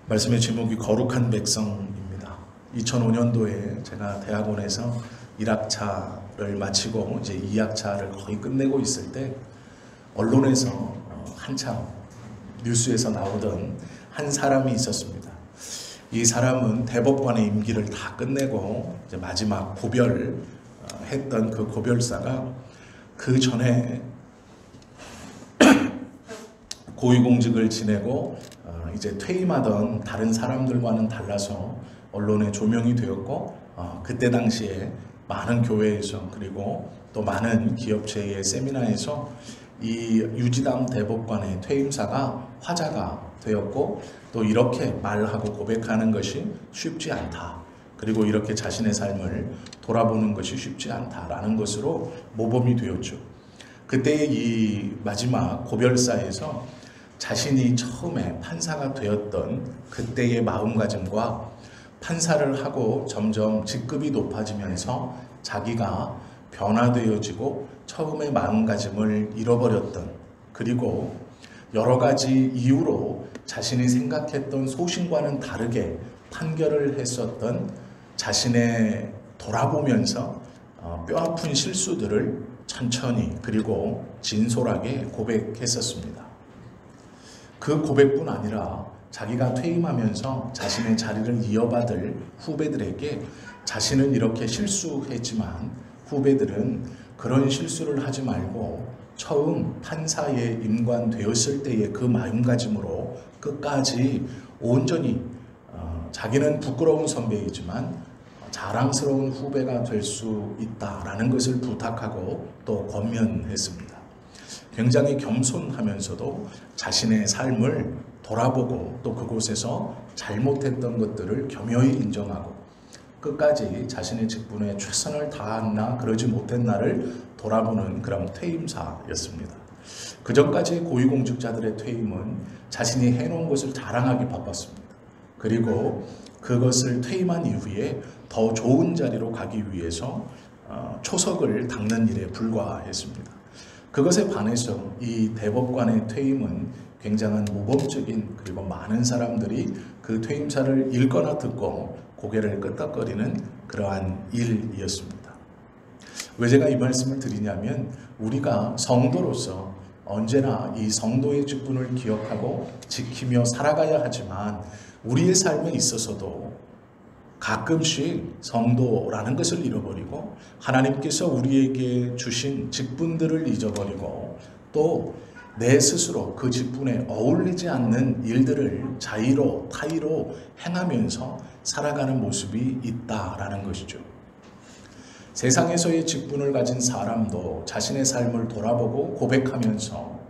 말씀의 제목이 거룩한 백성입니다. 2005년도에 제가 대학원에서 1학차를 마치고 이제 2학차를 거의 끝내고 있을 때 언론에서 한참 뉴스에서 나오던 한 사람이 있었습니다. 이 사람은 대법관의 임기를 다 끝내고 이제 마지막 고별했던 그 고별사가 그 전에 고위공직을 지내고 이제 퇴임하던 다른 사람들과는 달라서 언론에 조명이 되었고 그때 당시에 많은 교회에서 그리고 또 많은 기업체의 세미나에서 이 유지담 대법관의 퇴임사가 화제가 되었고 또 이렇게 말하고 고백하는 것이 쉽지 않다. 그리고 이렇게 자신의 삶을 돌아보는 것이 쉽지 않다라는 것으로 모범이 되었죠. 그때의 이 마지막 고별사에서 자신이 처음에 판사가 되었던 그때의 마음가짐과 판사를 하고 점점 직급이 높아지면서 자기가 변화되어지고 처음의 마음가짐을 잃어버렸던, 그리고 여러 가지 이유로 자신이 생각했던 소신과는 다르게 판결을 했었던 자신의 돌아보면서 뼈아픈 실수들을 천천히 그리고 진솔하게 고백했었습니다. 그 고백뿐 아니라 자기가 퇴임하면서 자신의 자리를 이어받을 후배들에게 자신은 이렇게 실수했지만 후배들은 그런 실수를 하지 말고 처음 판사에 임관되었을 때의 그 마음가짐으로 끝까지 온전히 자기는 부끄러운 선배이지만 자랑스러운 후배가 될 수 있다라는 것을 부탁하고 또 권면했습니다. 굉장히 겸손하면서도 자신의 삶을 돌아보고 또 그곳에서 잘못했던 것들을 겸허히 인정하고 끝까지 자신의 직분에 최선을 다했나 그러지 못했나를 돌아보는 그런 퇴임사였습니다. 그전까지 고위공직자들의 퇴임은 자신이 해놓은 것을 자랑하기 바빴습니다. 그리고 그것을 퇴임한 이후에 더 좋은 자리로 가기 위해서 초석을 닦는 일에 불과했습니다. 그것에 반해서 이 대법관의 퇴임은 굉장한 모범적인, 그리고 많은 사람들이 그 퇴임사를 읽거나 듣고 고개를 끄덕거리는 그러한 일이었습니다. 왜 제가 이 말씀을 드리냐면 우리가 성도로서 언제나 이 성도의 직분을 기억하고 지키며 살아가야 하지만 우리의 삶에 있어서도 가끔씩 성도라는 것을 잃어버리고 하나님께서 우리에게 주신 직분들을 잊어버리고 또 내 스스로 그 직분에 어울리지 않는 일들을 자의로 타의로 행하면서 살아가는 모습이 있다라는 것이죠. 세상에서의 직분을 가진 사람도 자신의 삶을 돌아보고 고백하면서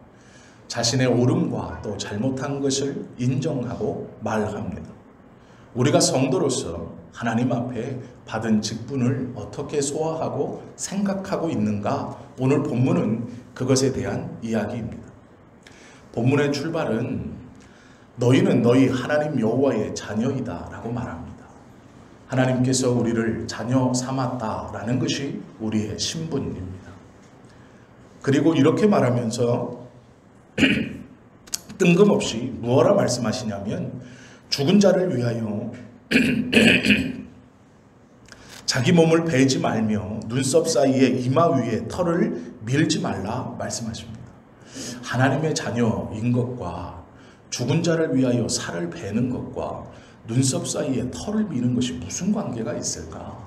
자신의 옳음과 또 잘못한 것을 인정하고 말합니다. 우리가 성도로서 하나님 앞에 받은 직분을 어떻게 소화하고 생각하고 있는가, 오늘 본문은 그것에 대한 이야기입니다. 본문의 출발은 너희는 너희 하나님 여호와의 자녀이다 라고 말합니다. 하나님께서 우리를 자녀 삼았다라는 것이 우리의 신분입니다. 그리고 이렇게 말하면서 뜬금없이 무엇라 말씀하시냐면 죽은 자를 위하여 자기 몸을 베지 말며 눈썹 사이에 이마 위에 털을 밀지 말라 말씀하십니다. 하나님의 자녀인 것과 죽은 자를 위하여 살을 베는 것과 눈썹 사이에 털을 미는 것이 무슨 관계가 있을까?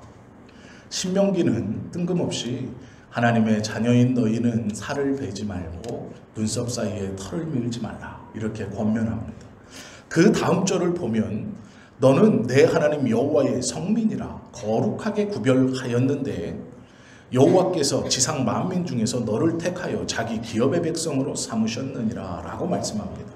신명기는 뜬금없이 하나님의 자녀인 너희는 살을 베지 말고 눈썹 사이에 털을 밀지 말라 이렇게 권면합니다. 그 다음 절을 보면 너는 내 하나님 여호와의 성민이라 거룩하게 구별하였는데 여호와께서 지상 만민 중에서 너를 택하여 자기 기업의 백성으로 삼으셨느니라 라고 말씀합니다.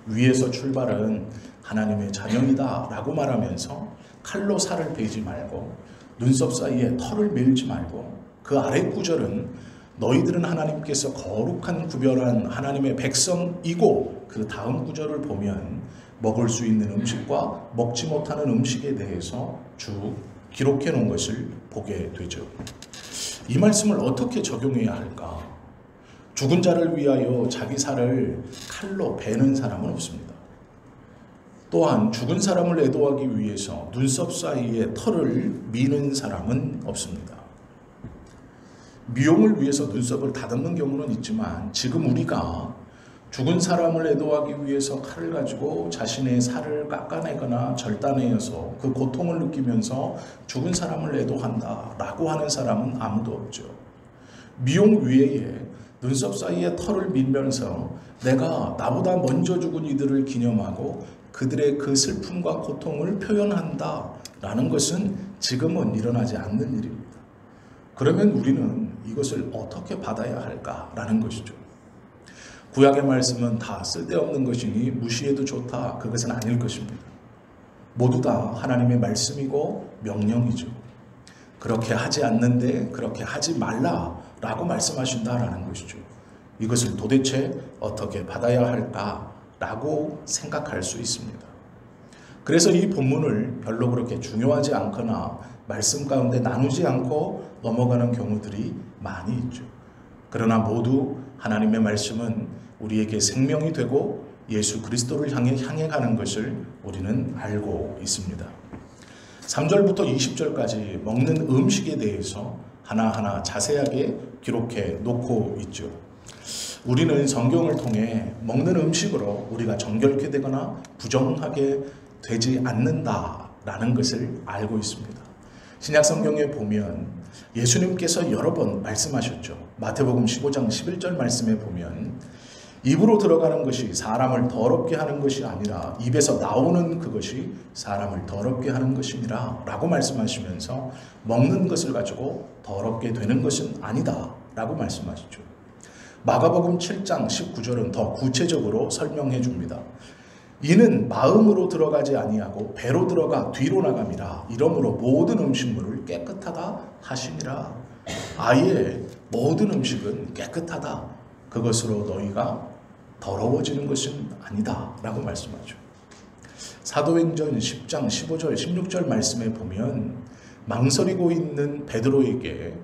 위에서 출발은 하나님의 자녀이다 라고 말하면서 칼로 살을 베지 말고 눈썹 사이에 털을 밀지 말고, 그 아래 구절은 너희들은 하나님께서 거룩한 구별한 하나님의 백성이고, 그 다음 구절을 보면 먹을 수 있는 음식과 먹지 못하는 음식에 대해서 쭉 기록해 놓은 것을 보게 되죠. 이 말씀을 어떻게 적용해야 할까? 죽은 자를 위하여 자기 살을 칼로 베는 사람은 없습니다. 또한 죽은 사람을 애도하기 위해서 눈썹 사이에 털을 미는 사람은 없습니다. 미용을 위해서 눈썹을 다듬는 경우는 있지만 지금 우리가 죽은 사람을 애도하기 위해서 칼을 가지고 자신의 살을 깎아내거나 절단내어서 그 고통을 느끼면서 죽은 사람을 애도한다 라고 하는 사람은 아무도 없죠. 미용 외에 눈썹 사이에 털을 밀면서 내가 나보다 먼저 죽은 이들을 기념하고 그들의 그 슬픔과 고통을 표현한다 라는 것은 지금은 일어나지 않는 일입니다. 그러면 우리는 이것을 어떻게 받아야 할까라는 것이죠. 구약의 말씀은 다 쓸데없는 것이니 무시해도 좋다. 그것은 아닐 것입니다. 모두 다 하나님의 말씀이고 명령이죠. 그렇게 하지 않는데 그렇게 하지 말라라고 말씀하신다라는 것이죠. 이것을 도대체 어떻게 받아야 할까라고 생각할 수 있습니다. 그래서 이 본문을 별로 그렇게 중요하지 않거나 말씀 가운데 나누지 않고 넘어가는 경우들이 많이 있죠. 그러나 모두 하나님의 말씀은 우리에게 생명이 되고 예수 그리스도를 향해 가는 것을 우리는 알고 있습니다. 3절부터 20절까지 먹는 음식에 대해서 하나하나 자세하게 기록해 놓고 있죠. 우리는 성경을 통해 먹는 음식으로 우리가 정결케 되거나 부정하게 되지 않는다라는 것을 알고 있습니다. 신약 성경에 보면 예수님께서 여러 번 말씀하셨죠. 마태복음 15장 11절 말씀에 보면 입으로 들어가는 것이 사람을 더럽게 하는 것이 아니라 입에서 나오는 그것이 사람을 더럽게 하는 것이니라 라고 말씀하시면서 먹는 것을 가지고 더럽게 되는 것은 아니다 라고 말씀하시죠. 마가복음 7장 19절은 더 구체적으로 설명해 줍니다. 이는 마음으로 들어가지 아니하고 배로 들어가 뒤로 나감이라. 이러므로 모든 음식물을 깨끗하다 하시니라. 아예 모든 음식은 깨끗하다. 그것으로 너희가 더러워지는 것은 아니다 라고 말씀하죠. 사도행전 10장 15절 16절 말씀에 보면 망설이고 있는 베드로에게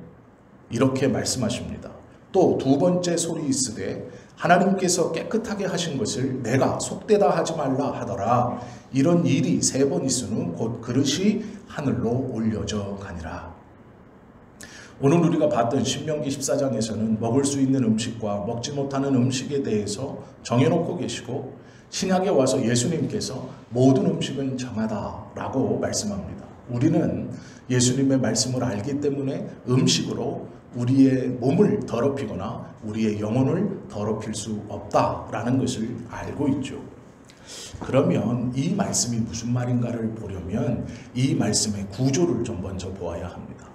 이렇게 말씀하십니다. 또 두 번째 소리 있으되 하나님께서 깨끗하게 하신 것을 내가 속되다 하지 말라 하더라. 이런 일이 3번 있으니 곧 그릇이 하늘로 올려져 가니라. 오늘 우리가 봤던 신명기 14장에서는 먹을 수 있는 음식과 먹지 못하는 음식에 대해서 정해놓고 계시고 신약에 와서 예수님께서 모든 음식은 정하다라고 말씀합니다. 우리는 예수님의 말씀을 알기 때문에 음식으로 우리의 몸을 더럽히거나 우리의 영혼을 더럽힐 수 없다라는 것을 알고 있죠. 그러면 이 말씀이 무슨 말인가를 보려면 이 말씀의 구조를 좀 먼저 보아야 합니다.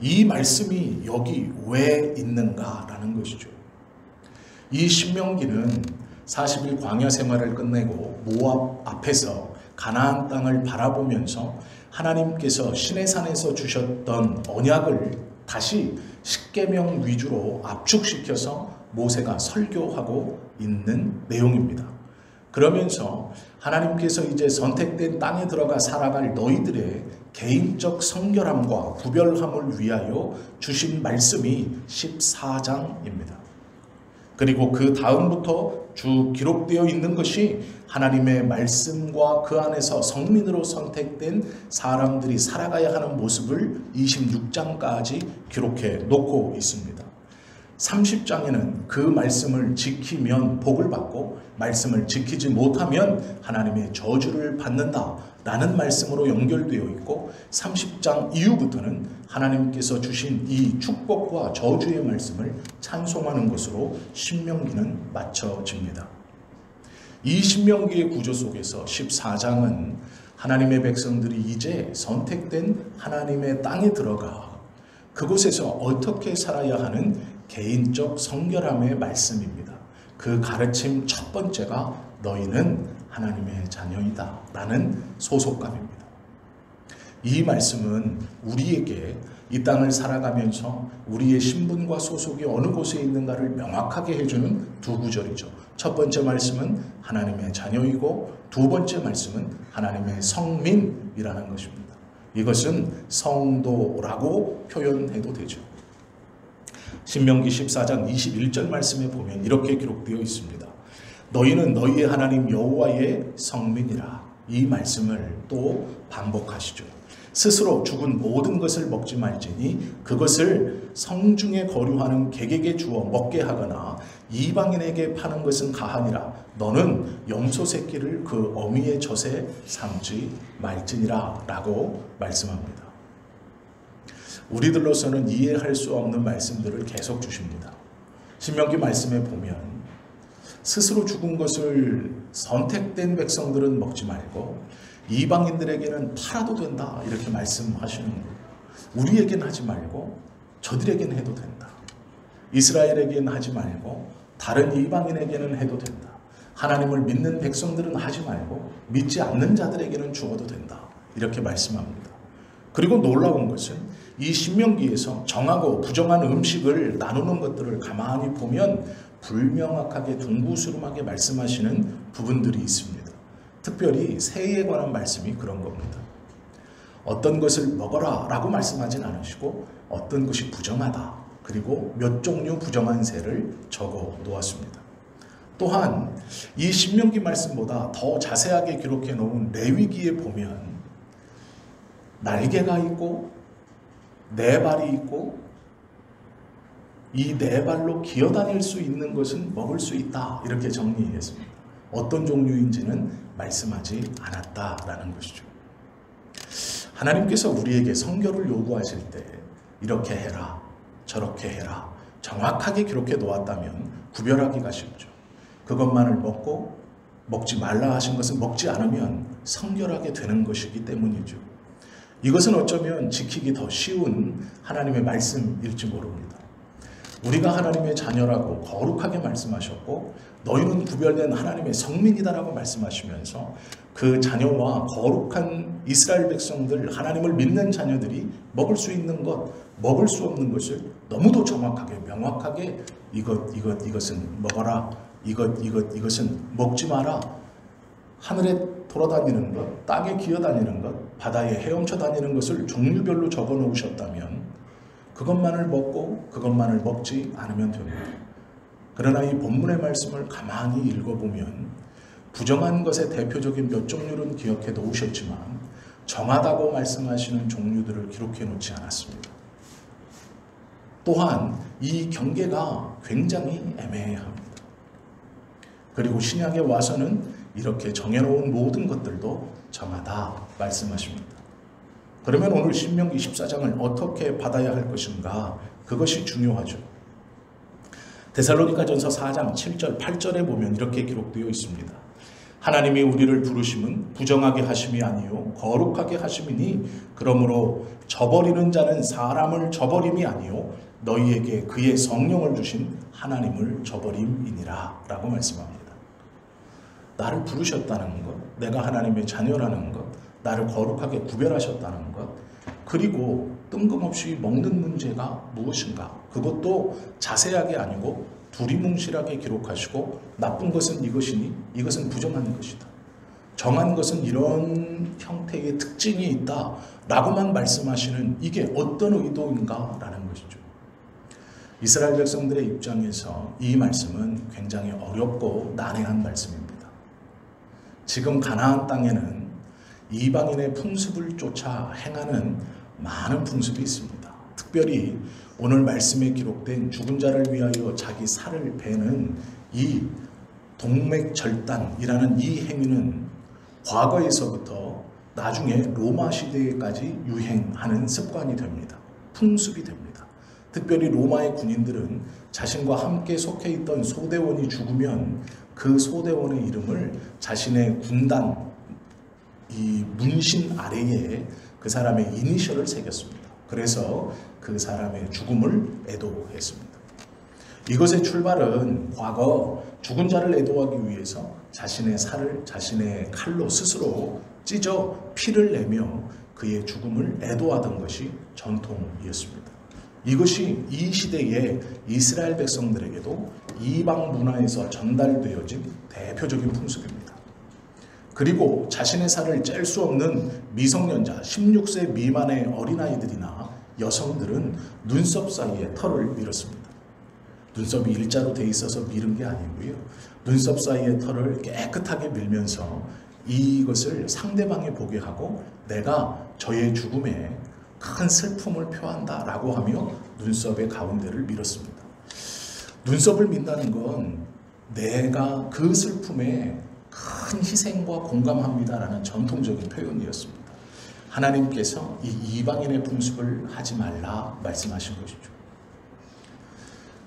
이 말씀이 여기 왜 있는가라는 것이죠. 이 신명기는 40일 광야 생활을 끝내고 모압 앞에서 가나안 땅을 바라보면서 하나님께서 시내산에서 주셨던 언약을 다시 십계명 위주로 압축시켜서 모세가 설교하고 있는 내용입니다. 그러면서 하나님께서 이제 선택된 땅에 들어가 살아갈 너희들의 개인적 성결함과 구별함을 위하여 주신 말씀이 14장입니다. 그리고 그 다음부터 쭉 기록되어 있는 것이 하나님의 말씀과 그 안에서 성민으로 선택된 사람들이 살아가야 하는 모습을 26장까지 기록해 놓고 있습니다. 30장에는 그 말씀을 지키면 복을 받고 말씀을 지키지 못하면 하나님의 저주를 받는다 라는 말씀으로 연결되어 있고 30장 이후부터는 하나님께서 주신 이 축복과 저주의 말씀을 찬송하는 것으로 신명기는 맞춰집니다. 이 신명기의 구조 속에서 14장은 하나님의 백성들이 이제 선택된 하나님의 땅에 들어가 그곳에서 어떻게 살아야 하는 개인적 성결함의 말씀입니다. 그 가르침 첫 번째가 너희는 하나님의 자녀이다 라는 소속감입니다. 이 말씀은 우리에게 이 땅을 살아가면서 우리의 신분과 소속이 어느 곳에 있는가를 명확하게 해주는 두 구절이죠. 첫 번째 말씀은 하나님의 자녀이고 두 번째 말씀은 하나님의 성민이라는 것입니다. 이것은 성도라고 표현해도 되죠. 신명기 14장 21절 말씀에 보면 이렇게 기록되어 있습니다. 너희는 너희의 하나님 여호와의 성민이라. 이 말씀을 또 반복하시죠. 스스로 죽은 모든 것을 먹지 말지니 그것을 성중에 거류하는 객에게 주어 먹게 하거나 이방인에게 파는 것은 가하니라. 너는 염소 새끼를 그 어미의 젖에 삼지 말지니라 라고 말씀합니다. 우리들로서는 이해할 수 없는 말씀들을 계속 주십니다. 신명기 말씀에 보면 스스로 죽은 것을 선택된 백성들은 먹지 말고 이방인들에게는 팔아도 된다 이렇게 말씀하시는 거예요. 우리에게는 하지 말고 저들에게는 해도 된다. 이스라엘에게는 하지 말고 다른 이방인에게는 해도 된다. 하나님을 믿는 백성들은 하지 말고 믿지 않는 자들에게는 주어도 된다. 이렇게 말씀합니다. 그리고 놀라운 것은 이 신명기에서 정하고 부정한 음식을 나누는 것들을 가만히 보면 불명확하게 둥구스름하게 말씀하시는 부분들이 있습니다. 특별히 새해에 관한 말씀이 그런 겁니다. 어떤 것을 먹어라 라고 말씀하진 않으시고 어떤 것이 부정하다. 그리고 몇 종류 부정한 새를 적어 놓았습니다. 또한 이 신명기 말씀보다 더 자세하게 기록해 놓은 레위기에 보면 날개가 있고 네 발이 있고 이 네 발로 기어다닐 수 있는 것은 먹을 수 있다 이렇게 정리했습니다. 어떤 종류인지는 말씀하지 않았다라는 것이죠. 하나님께서 우리에게 성결을 요구하실 때 이렇게 해라 저렇게 해라 정확하게 기록해 놓았다면 구별하기가 쉽죠. 그것만을 먹고 먹지 말라 하신 것은 먹지 않으면 성결하게 되는 것이기 때문이죠. 이것은 어쩌면 지키기 더 쉬운 하나님의 말씀일지 모릅니다. 우리가 하나님의 자녀라고 거룩하게 말씀하셨고 너희는 구별된 하나님의 성민이다라고 말씀하시면서 그 자녀와 거룩한 이스라엘 백성들 하나님을 믿는 자녀들이 먹을 수 있는 것 먹을 수 없는 것을 너무도 정확하게 명확하게 이것은 먹어라 이것은 먹지 마라 하늘에 돌아다니는 것 땅에 기어다니는 것 바다에 헤엄쳐 다니는 것을 종류별로 적어 놓으셨다면 그것만을 먹고 그것만을 먹지 않으면 됩니다. 그러나 이 본문의 말씀을 가만히 읽어보면 부정한 것의 대표적인 몇 종류는 기억해 놓으셨지만 정하다고 말씀하시는 종류들을 기록해 놓지 않았습니다. 또한 이 경계가 굉장히 애매합니다. 그리고 신약에 와서는 이렇게 정해놓은 모든 것들도 정하다 말씀하십니다. 그러면 오늘 신명기 14장을 어떻게 받아야 할 것인가? 그것이 중요하죠. 데살로니가전서 4장 7절 8절에 보면 이렇게 기록되어 있습니다. 하나님이 우리를 부르심은 부정하게 하심이 아니요 거룩하게 하심이니 그러므로 저버리는 자는 사람을 저버림이 아니요 너희에게 그의 성령을 주신 하나님을 저버림이니라 라고 말씀합니다. 나를 부르셨다는 것, 내가 하나님의 자녀라는 것, 나를 거룩하게 구별하셨다는 것, 그리고 뜬금없이 먹는 문제가 무엇인가 그것도 자세하게 아니고 두리뭉실하게 기록하시고 나쁜 것은 이것이니 이것은 부정한 것이다. 정한 것은 이런 형태의 특징이 있다 라고만 말씀하시는 이게 어떤 의도인가 라는 것이죠. 이스라엘 백성들의 입장에서 이 말씀은 굉장히 어렵고 난해한 말씀입니다. 지금 가나안 땅에는 이방인의 풍습을 쫓아 행하는 많은 풍습이 있습니다. 특별히 오늘 말씀에 기록된 죽은 자를 위하여 자기 살을 베는 이 동맥절단이라는 이 행위는 과거에서부터 나중에 로마 시대에까지 유행하는 습관이 됩니다. 풍습이 됩니다. 특별히 로마의 군인들은 자신과 함께 속해 있던 소대원이 죽으면 그 소대원의 이름을 자신의 군단 이 문신 아래에 그 사람의 이니셜을 새겼습니다. 그래서 그 사람의 죽음을 애도했습니다. 이것의 출발은 과거 죽은 자를 애도하기 위해서 자신의 살을 자신의 칼로 스스로 찢어 피를 내며 그의 죽음을 애도하던 것이 전통이었습니다. 이것이 이 시대의 이스라엘 백성들에게도 이방 문화에서 전달되어진 대표적인 풍습입니다. 그리고 자신의 살을 뗄 수 없는 미성년자 16세 미만의 어린아이들이나 여성들은 눈썹 사이에 털을 밀었습니다. 눈썹이 일자로 돼 있어서 밀은 게 아니고요. 눈썹 사이에 털을 깨끗하게 밀면서 이것을 상대방이 보게 하고 내가 저의 죽음에 큰 슬픔을 표한다라고 하며 눈썹의 가운데를 밀었습니다. 눈썹을 민다는 건 내가 그 슬픔에 큰 희생과 공감합니다라는 전통적인 표현이었습니다. 하나님께서 이 이방인의 풍습을 하지 말라 말씀하신 것이죠.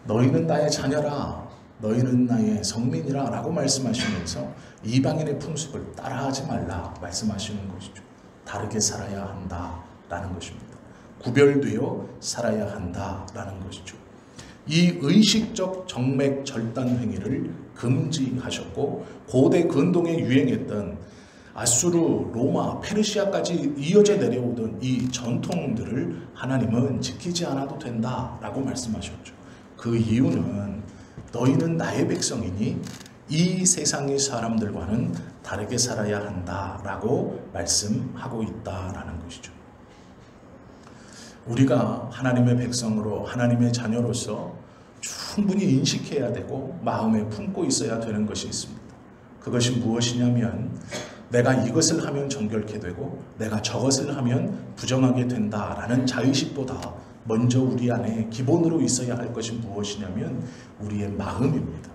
너희는 나의 자녀라, 너희는 나의 성민이라 라고 말씀하시면서 이방인의 풍습을 따라하지 말라 말씀하시는 것이죠. 다르게 살아야 한다라는 것입니다. 구별되어 살아야 한다라는 것이죠. 이 의식적 정맥 절단 행위를 금지하셨고 고대 근동에 유행했던 아수르, 로마, 페르시아까지 이어져 내려오던 이 전통들을 하나님은 지키지 않아도 된다라고 말씀하셨죠. 그 이유는 너희는 나의 백성이니 이 세상의 사람들과는 다르게 살아야 한다라고 말씀하고 있다라는 것이죠. 우리가 하나님의 백성으로 하나님의 자녀로서 충분히 인식해야 되고 마음에 품고 있어야 되는 것이 있습니다. 그것이 무엇이냐면 내가 이것을 하면 정결케 되고 내가 저것을 하면 부정하게 된다라는 자의식보다 먼저 우리 안에 기본으로 있어야 할 것이 무엇이냐면 우리의 마음입니다.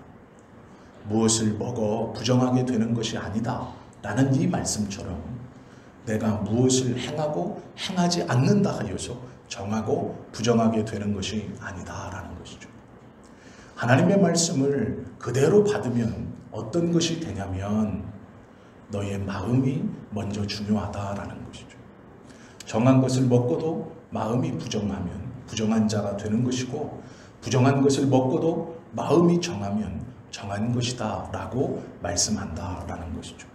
무엇을 먹어 부정하게 되는 것이 아니다 라는 이 말씀처럼 내가 무엇을 행하고 행하지 않는다 하여서 정하고 부정하게 되는 것이 아니다 라는 것이죠. 하나님의 말씀을 그대로 받으면 어떤 것이 되냐면 너의 마음이 먼저 중요하다라는 것이죠. 정한 것을 먹고도 마음이 부정하면 부정한 자가 되는 것이고 부정한 것을 먹고도 마음이 정하면 정한 것이다 라고 말씀한다라는 것이죠.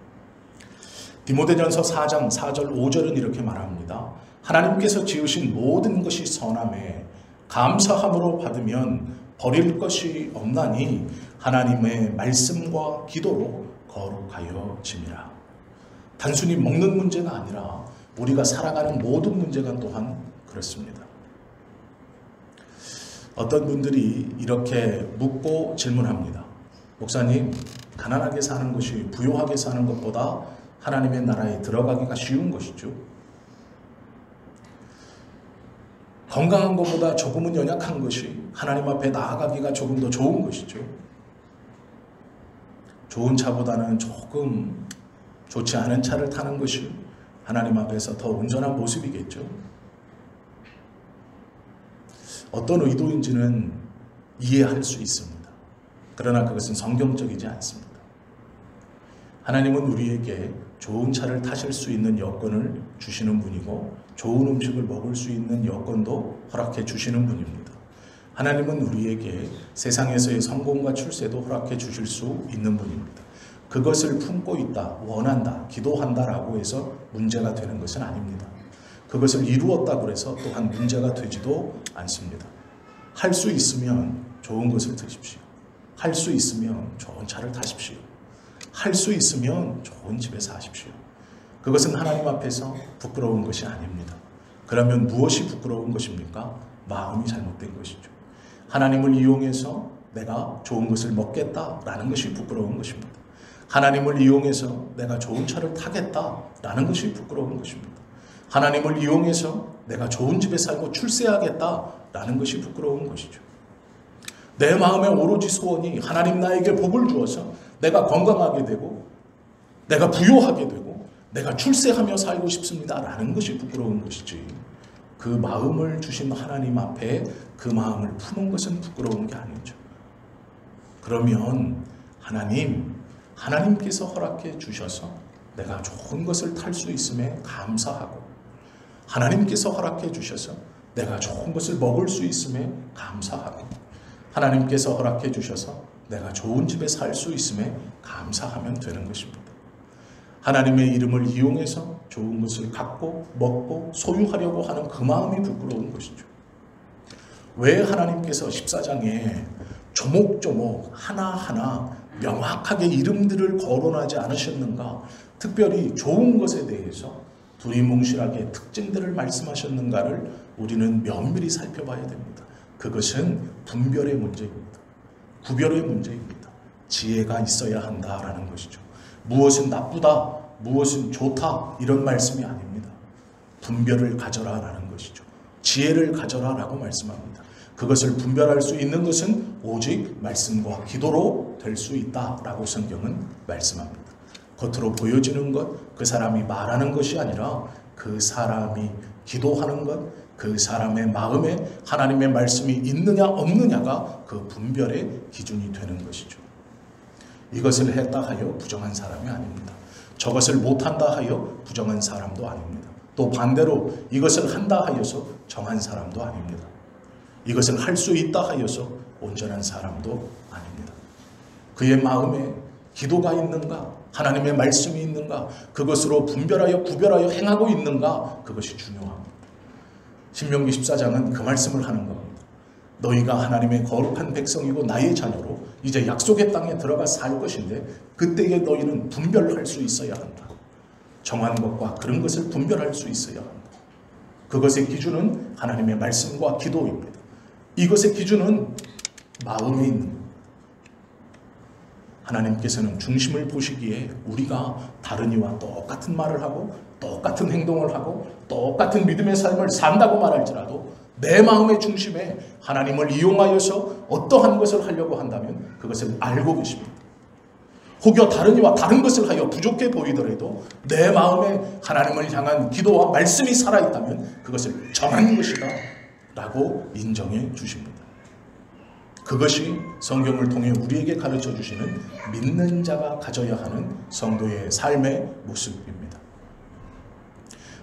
디모데전서 4장 4절 5절은 이렇게 말합니다. 하나님께서 지으신 모든 것이 선함에 감사함으로 받으면 버릴 것이 없나니 하나님의 말씀과 기도로 거룩하여 짐이라. 단순히 먹는 문제가 아니라 우리가 살아가는 모든 문제가 또한 그렇습니다. 어떤 분들이 이렇게 묻고 질문합니다. 목사님, 가난하게 사는 것이 부유하게 사는 것보다 하나님의 나라에 들어가기가 쉬운 것이죠. 건강한 것보다 조금은 연약한 것이 하나님 앞에 나아가기가 조금 더 좋은 것이죠. 좋은 차보다는 조금 좋지 않은 차를 타는 것이 하나님 앞에서 더 온전한 모습이겠죠. 어떤 의도인지는 이해할 수 있습니다. 그러나 그것은 성경적이지 않습니다. 하나님은 우리에게 좋은 차를 타실 수 있는 여건을 주시는 분이고 좋은 음식을 먹을 수 있는 여건도 허락해 주시는 분입니다. 하나님은 우리에게 세상에서의 성공과 출세도 허락해 주실 수 있는 분입니다. 그것을 품고 있다, 원한다, 기도한다라고 해서 문제가 되는 것은 아닙니다. 그것을 이루었다고 해서 또한 문제가 되지도 않습니다. 할 수 있으면 좋은 것을 드십시오. 할 수 있으면 좋은 차를 타십시오. 할 수 있으면 좋은 집에 사십시오. 그것은 하나님 앞에서 부끄러운 것이 아닙니다. 그러면 무엇이 부끄러운 것입니까? 마음이 잘못된 것이죠. 하나님을 이용해서 내가 좋은 것을 먹겠다라는 것이 부끄러운 것입니다. 하나님을 이용해서 내가 좋은 차를 타겠다라는 것이 부끄러운 것입니다. 하나님을 이용해서 내가 좋은 집에 살고 출세하겠다라는 것이 부끄러운 것이죠. 내 마음의 오로지 소원이 하나님 나에게 복을 주어서 내가 건강하게 되고 내가 부유하게 되고 내가 출세하며 살고 싶습니다라는 것이 부끄러운 것이지, 그 마음을 주신 하나님 앞에 그 마음을 푸는 것은 부끄러운 게 아니죠. 그러면 하나님께서 허락해 주셔서 내가 좋은 것을 탈 수 있음에 감사하고, 하나님께서 허락해 주셔서 내가 좋은 것을 먹을 수 있음에 감사하고, 하나님께서 허락해 주셔서 내가 좋은 집에 살 수 있음에 감사하면 되는 것입니다. 하나님의 이름을 이용해서 좋은 것을 갖고 먹고 소유하려고 하는 그 마음이 부끄러운 것이죠. 왜 하나님께서 14장에 조목조목 하나하나 명확하게 이름들을 거론하지 않으셨는가? 특별히 좋은 것에 대해서 두리뭉실하게 특징들을 말씀하셨는가를 우리는 면밀히 살펴봐야 됩니다. 그것은 분별의 문제입니다. 구별의 문제입니다. 지혜가 있어야 한다라는 것이죠. 무엇은 나쁘다, 무엇은 좋다 이런 말씀이 아닙니다. 분별을 가져라라는 것이죠. 지혜를 가져라라고 말씀합니다. 그것을 분별할 수 있는 것은 오직 말씀과 기도로 될 수 있다라고 성경은 말씀합니다. 겉으로 보여지는 것, 그 사람이 말하는 것이 아니라 그 사람이 기도하는 것, 그 사람의 마음에 하나님의 말씀이 있느냐 없느냐가 그 분별의 기준이 되는 것이죠. 이것을 했다 하여 부정한 사람이 아닙니다. 저것을 못한다 하여 부정한 사람도 아닙니다. 또 반대로 이것을 한다 하여서 정한 사람도 아닙니다. 이것을 할 수 있다 하여서 온전한 사람도 아닙니다. 그의 마음에 기도가 있는가, 하나님의 말씀이 있는가, 그것으로 분별하여 구별하여 행하고 있는가, 그것이 중요합니다. 신명기 14장은 그 말씀을 하는 겁니다. 너희가 하나님의 거룩한 백성이고 나의 자녀로 이제 약속의 땅에 들어가 살 것인데 그때에 너희는 분별할 수 있어야 한다. 정한 것과 그런 것을 분별할 수 있어야 한다. 그것의 기준은 하나님의 말씀과 기도입니다. 이것의 기준은 마음에 있는 것. 하나님께서는 중심을 보시기에 우리가 다른 이와 똑같은 말을 하고 똑같은 행동을 하고 똑같은 믿음의 삶을 산다고 말할지라도 내 마음의 중심에 하나님을 이용하여서 어떠한 것을 하려고 한다면 그것을 알고 계십니다. 혹여 다른 이와 다른 것을 하여 부족해 보이더라도 내 마음에 하나님을 향한 기도와 말씀이 살아있다면 그것을 정한 것이다 라고 인정해 주십니다. 그것이 성경을 통해 우리에게 가르쳐 주시는 믿는 자가 가져야 하는 성도의 삶의 모습입니다.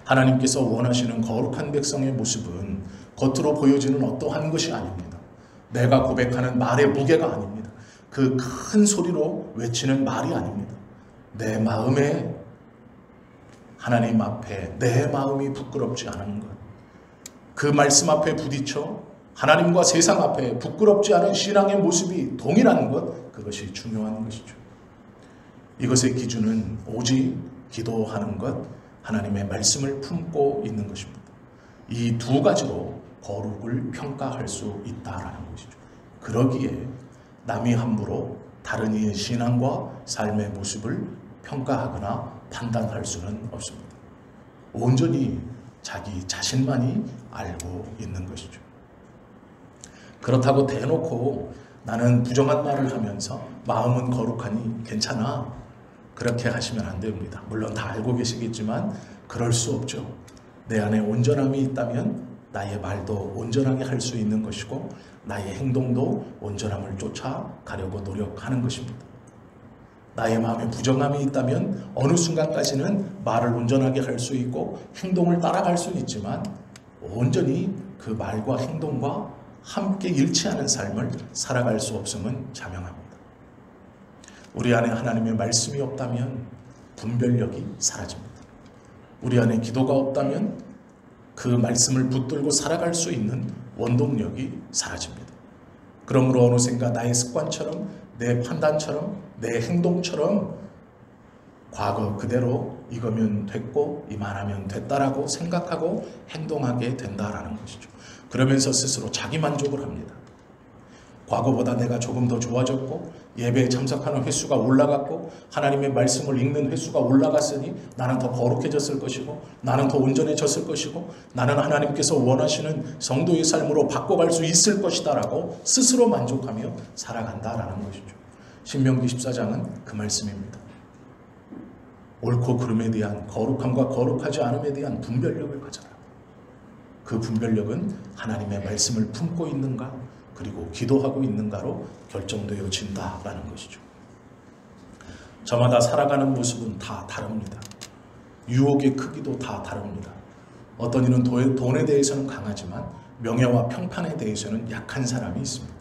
하나님께서 원하시는 거룩한 백성의 모습은 겉으로 보여지는 어떠한 것이 아닙니다. 내가 고백하는 말의 무게가 아닙니다. 그 큰 소리로 외치는 말이 아닙니다. 내 마음에 하나님 앞에 내 마음이 부끄럽지 않은 것, 그 말씀 앞에 부딪혀 하나님과 세상 앞에 부끄럽지 않은 신앙의 모습이 동일한 것, 그것이 중요한 것이죠. 이것의 기준은 오직 기도하는 것, 하나님의 말씀을 품고 있는 것입니다. 이 두 가지로 거룩을 평가할 수 있다라는 것이죠. 그러기에 남이 함부로 다른 이의 신앙과 삶의 모습을 평가하거나 판단할 수는 없습니다. 온전히 자기 자신만이 알고 있는 것이죠. 그렇다고 대놓고 나는 부정한 말을 하면서 마음은 거룩하니 괜찮아, 그렇게 하시면 안 됩니다. 물론 다 알고 계시겠지만 그럴 수 없죠. 내 안에 온전함이 있다면 나의 말도 온전하게 할 수 있는 것이고 나의 행동도 온전함을 쫓아가려고 노력하는 것입니다. 나의 마음에 부정함이 있다면 어느 순간까지는 말을 온전하게 할 수 있고 행동을 따라갈 수는 있지만 온전히 그 말과 행동과 함께 일치하는 삶을 살아갈 수 없음은 자명합니다. 우리 안에 하나님의 말씀이 없다면 분별력이 사라집니다. 우리 안에 기도가 없다면 그 말씀을 붙들고 살아갈 수 있는 원동력이 사라집니다. 그러므로 어느샌가 나의 습관처럼, 내 판단처럼, 내 행동처럼 과거 그대로 이거면 됐고 이만하면 됐다라고 생각하고 행동하게 된다라는 것이죠. 그러면서 스스로 자기 만족을 합니다. 과거보다 내가 조금 더 좋아졌고 예배에 참석하는 횟수가 올라갔고 하나님의 말씀을 읽는 횟수가 올라갔으니 나는 더 거룩해졌을 것이고 나는 더 온전해졌을 것이고 나는 하나님께서 원하시는 성도의 삶으로 바꿔갈 수 있을 것이다 라고 스스로 만족하며 살아간다라는 것이죠. 신명기 14장은 그 말씀입니다. 옳고 그름에 대한 거룩함과 거룩하지 않음에 대한 분별력을 가져라. 그 분별력은 하나님의 말씀을 품고 있는가 그리고 기도하고 있는가로 결정되어진다라는 것이죠. 저마다 살아가는 모습은 다 다릅니다. 유혹의 크기도 다 다릅니다. 어떤 이는 돈에 대해서는 강하지만 명예와 평판에 대해서는 약한 사람이 있습니다.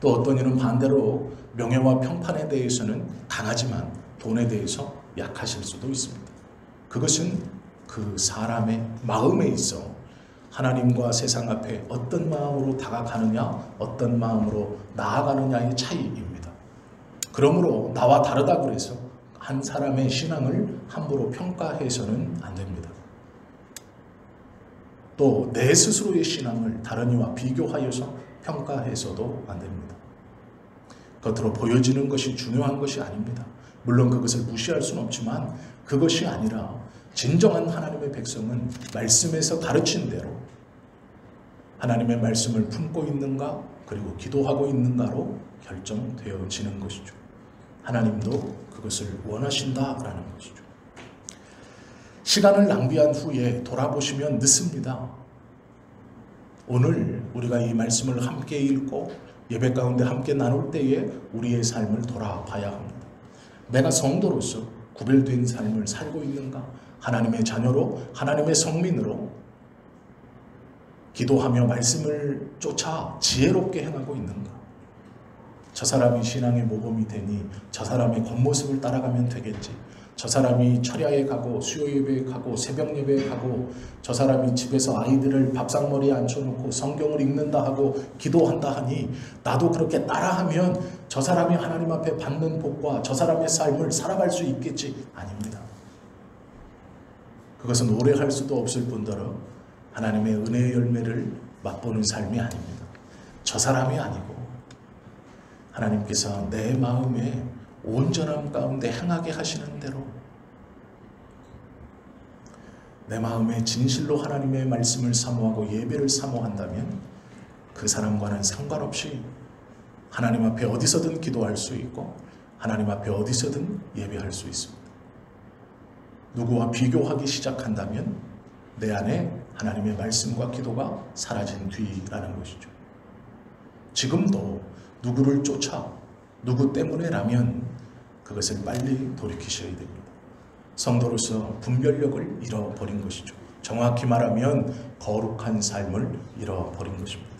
또 어떤 이는 반대로 명예와 평판에 대해서는 강하지만 돈에 대해서 약하실 수도 있습니다. 그것은 그 사람의 마음에 있어 하나님과 세상 앞에 어떤 마음으로 다가가느냐, 어떤 마음으로 나아가느냐의 차이입니다. 그러므로 나와 다르다고 해서 한 사람의 신앙을 함부로 평가해서는 안 됩니다. 또 내 스스로의 신앙을 다른 이와 비교하여서 평가해서도 안 됩니다. 겉으로 보여지는 것이 중요한 것이 아닙니다. 물론 그것을 무시할 수는 없지만 그것이 아니라 진정한 하나님의 백성은 말씀에서 가르친 대로 하나님의 말씀을 품고 있는가 그리고 기도하고 있는가로 결정되어지는 것이죠. 하나님도 그것을 원하신다라는 것이죠. 시간을 낭비한 후에 돌아보시면 늦습니다. 오늘 우리가 이 말씀을 함께 읽고 예배 가운데 함께 나눌 때에 우리의 삶을 돌아봐야 합니다. 내가 성도로서 구별된 삶을 살고 있는가? 하나님의 자녀로, 하나님의 성민으로 기도하며 말씀을 쫓아 지혜롭게 행하고 있는가? 저 사람이 신앙의 모범이 되니 저 사람의 겉모습을 따라가면 되겠지. 저 사람이 철야에 가고 수요 예배에 가고 새벽 예배에 가고 저 사람이 집에서 아이들을 밥상머리에 앉혀놓고 성경을 읽는다 하고 기도한다 하니 나도 그렇게 따라하면 저 사람이 하나님 앞에 받는 복과 저 사람의 삶을 살아갈 수 있겠지. 아닙니다. 그것은 오래 할 수도 없을 뿐더러 하나님의 은혜의 열매를 맛보는 삶이 아닙니다. 저 사람이 아니고 하나님께서 내 마음에 온전함 가운데 행하게 하시는 대로 내 마음에 진실로 하나님의 말씀을 사모하고 예배를 사모한다면 그 사람과는 상관없이 하나님 앞에 어디서든 기도할 수 있고 하나님 앞에 어디서든 예배할 수 있습니다. 누구와 비교하기 시작한다면 내 안에 하나님의 말씀과 기도가 사라진 뒤라는 것이죠. 지금도 누구를 쫓아 누구 때문에라면 그것을 빨리 돌이키셔야 됩니다. 성도로서 분별력을 잃어버린 것이죠. 정확히 말하면 거룩한 삶을 잃어버린 것입니다.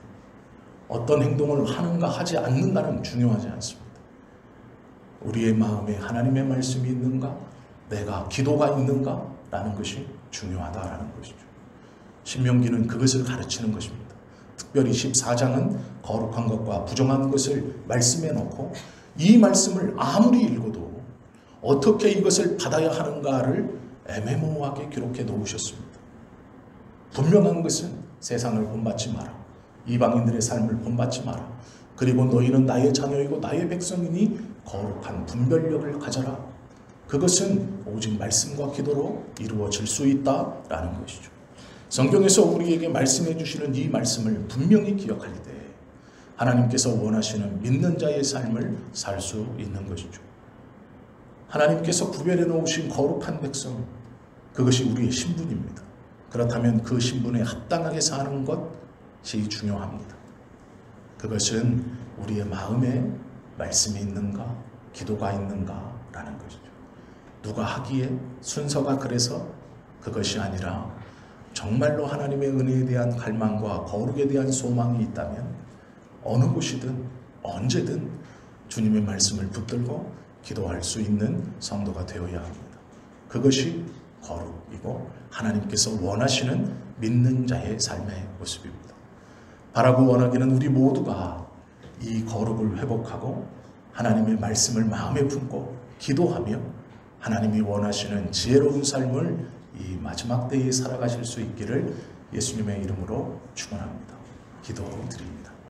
어떤 행동을 하는가 하지 않는가는 중요하지 않습니다. 우리의 마음에 하나님의 말씀이 있는가, 내가 기도가 있는가 라는 것이 중요하다라는 것이죠. 신명기는 그것을 가르치는 것입니다. 특별히 14장은 거룩한 것과 부정한 것을 말씀해 놓고 이 말씀을 아무리 읽어도 어떻게 이것을 받아야 하는가를 애매모호하게 기록해 놓으셨습니다. 분명한 것은 세상을 본받지 마라. 이방인들의 삶을 본받지 마라. 그리고 너희는 나의 자녀이고 나의 백성이니 거룩한 분별력을 가져라. 그것은 오직 말씀과 기도로 이루어질 수 있다라는 것이죠. 성경에서 우리에게 말씀해 주시는 이 말씀을 분명히 기억할 때 하나님께서 원하시는 믿는 자의 삶을 살 수 있는 것이죠. 하나님께서 구별해 놓으신 거룩한 백성, 그것이 우리의 신분입니다. 그렇다면 그 신분에 합당하게 사는 것이 중요합니다. 그것은 우리의 마음에 말씀이 있는가, 기도가 있는가라는 것이죠. 누가 하기에 순서가 그래서 그것이 아니라 정말로 하나님의 은혜에 대한 갈망과 거룩에 대한 소망이 있다면 어느 곳이든 언제든 주님의 말씀을 붙들고 기도할 수 있는 성도가 되어야 합니다. 그것이 거룩이고 하나님께서 원하시는 믿는 자의 삶의 모습입니다. 바라고 원하기는 우리 모두가 이 거룩을 회복하고 하나님의 말씀을 마음에 품고 기도하며 하나님이 원하시는 지혜로운 삶을 이 마지막 때에 살아가실 수 있기를 예수님의 이름으로 축원합니다. 기도드립니다.